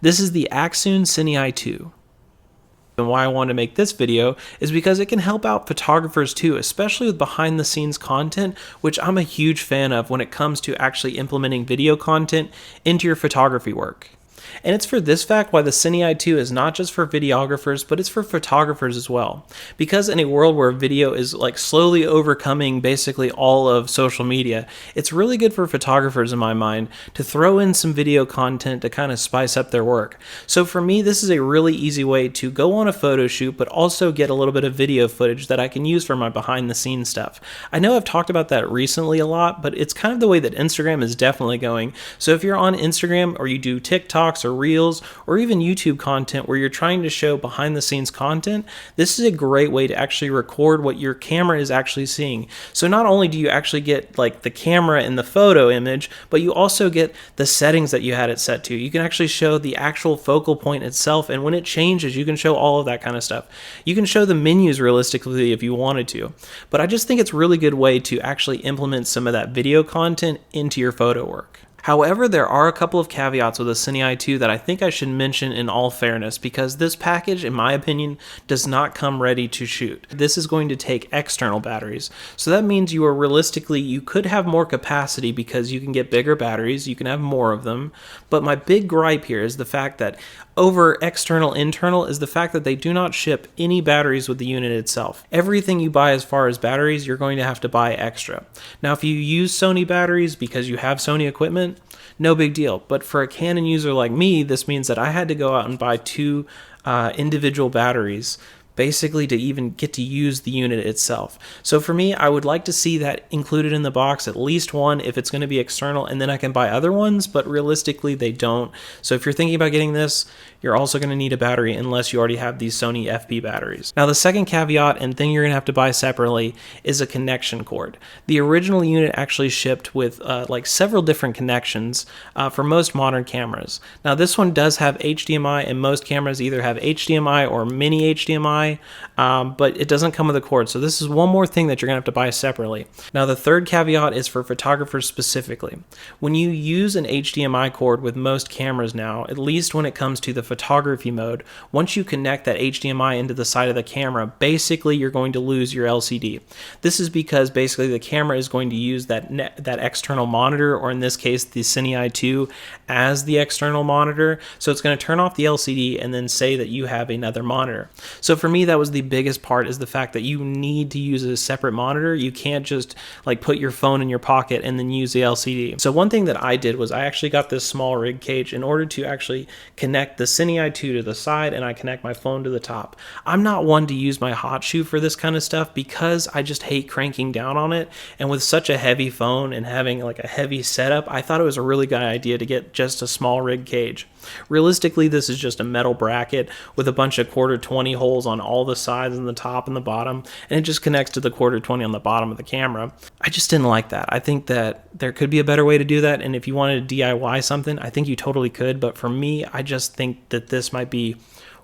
This is the Accsoon CineEye 2. And why I wanted to make this video is because it can help out photographers too, especially with behind the scenes content, which I'm a huge fan of when it comes to actually implementing video content into your photography work. And it's for this fact why the CineEye 2 is not just for videographers, but it's for photographers as well. Because in a world where video is like slowly overcoming basically all of social media, it's really good for photographers in my mind to throw in some video content to kind of spice up their work. So for me, this is a really easy way to go on a photo shoot, but also get a little bit of video footage that I can use for my behind the scenes stuff. I know I've talked about that recently a lot, but it's kind of the way that Instagram is definitely going. So if you're on Instagram or you do TikToks or Reels or even YouTube content where you're trying to show behind the scenes content, this is a great way to actually record what your camera is actually seeing. So not only do you actually get like the camera in the photo image, but you also get the settings that you had it set to. You can actually show the actual focal point itself, and when it changes, you can show all of that kind of stuff. You can show the menus realistically if you wanted to, but I just think it's a really good way to actually implement some of that video content into your photo work. However, there are a couple of caveats with the CineEye 2 that I think I should mention in all fairness, because this package, in my opinion, does not come ready to shoot. This is going to take external batteries. So that means you could have more capacity because you can get bigger batteries, you can have more of them. But my big gripe here is the fact that over external internal is the fact that they do not ship any batteries with the unit itself. Everything you buy as far as batteries, you're going to have to buy extra. Now, if you use Sony batteries because you have Sony equipment, no big deal. But for a Canon user like me, this means that I had to go out and buy two individual batteries basically to even get to use the unit itself. So for me, I would like to see that included in the box, at least one if it's going to be external, and then I can buy other ones, but realistically they don't. So if you're thinking about getting this, you're also going to need a battery unless you already have these Sony FP batteries. Now the second caveat and thing you're going to have to buy separately is a connection cord. The original unit actually shipped with like several different connections for most modern cameras. Now this one does have HDMI, and most cameras either have HDMI or mini HDMI, but it doesn't come with a cord. So this is one more thing that you're gonna have to buy separately. Now the third caveat is for photographers specifically. When you use an HDMI cord with most cameras now, at least when it comes to the photography mode, once you connect that HDMI into the side of the camera, basically you're going to lose your LCD. This is because basically the camera is going to use that external monitor, or in this case the CineEye 2, as the external monitor. So it's going to turn off the LCD and then say that you have another monitor. So for me, that was the biggest part, is the fact that you need to use a separate monitor. You can't just like put your phone in your pocket and then use the LCD. So one thing that I did was I actually got this small rig cage in order to actually connect the CineEye 2 to the side, and I connect my phone to the top. I'm not one to use my hot shoe for this kind of stuff because I just hate cranking down on it, and with such a heavy phone and having like a heavy setup, I thought it was a really good idea to get just a small rig cage. Realistically, this is just a metal bracket with a bunch of 1/4-20 holes on all the sides and the top and the bottom, and it just connects to the 1/4-20 on the bottom of the camera. I just didn't like that. I think that there could be a better way to do that, and if you wanted to DIY something, I think you totally could, but for me, I just think that this might be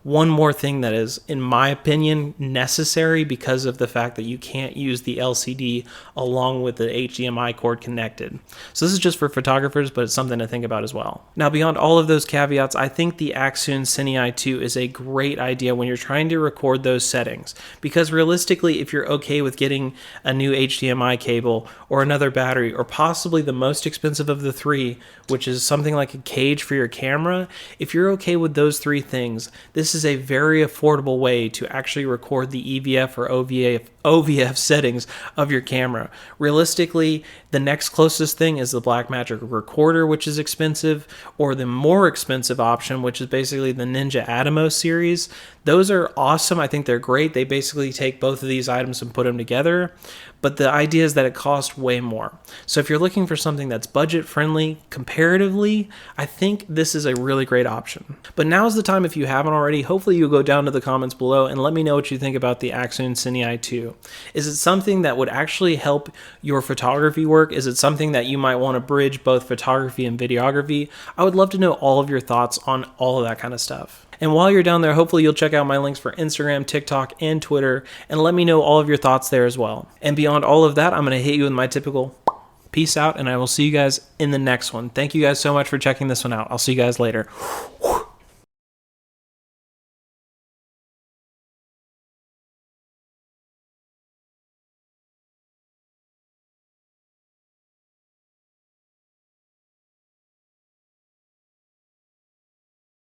one more thing that is, in my opinion, necessary because of the fact that you can't use the LCD along with the HDMI cord connected. So this is just for photographers, but it's something to think about as well. Now, beyond all of those caveats, I think the Accsoon CineEye 2 is a great idea when you're trying to record those settings, because realistically, if you're okay with getting a new HDMI cable or another battery, or possibly the most expensive of the three, which is something like a cage for your camera, if you're okay with those three things, this is a very affordable way to actually record the EVF or OVF settings of your camera. Realistically, the next closest thing is the Blackmagic recorder, which is expensive, or the more expensive option, which is basically the Ninja Atomos series. Those are awesome. I think they're great. They basically take both of these items and put them together, but the idea is that it costs way more. So if you're looking for something that's budget friendly comparatively, I think this is a really great option. But now's the time, if you haven't already, hopefully you'll go down to the comments below and let me know what you think about the Accsoon CineEye 2. Is it something that would actually help your photography work? Is it something that you might want to bridge both photography and videography? I would love to know all of your thoughts on all of that kind of stuff. And while you're down there, hopefully you'll check out my links for Instagram, TikTok, and Twitter, and let me know all of your thoughts there as well. And beyond all of that, I'm going to hit you with my typical peace out, and I will see you guys in the next one. Thank you guys so much for checking this one out. I'll see you guys later.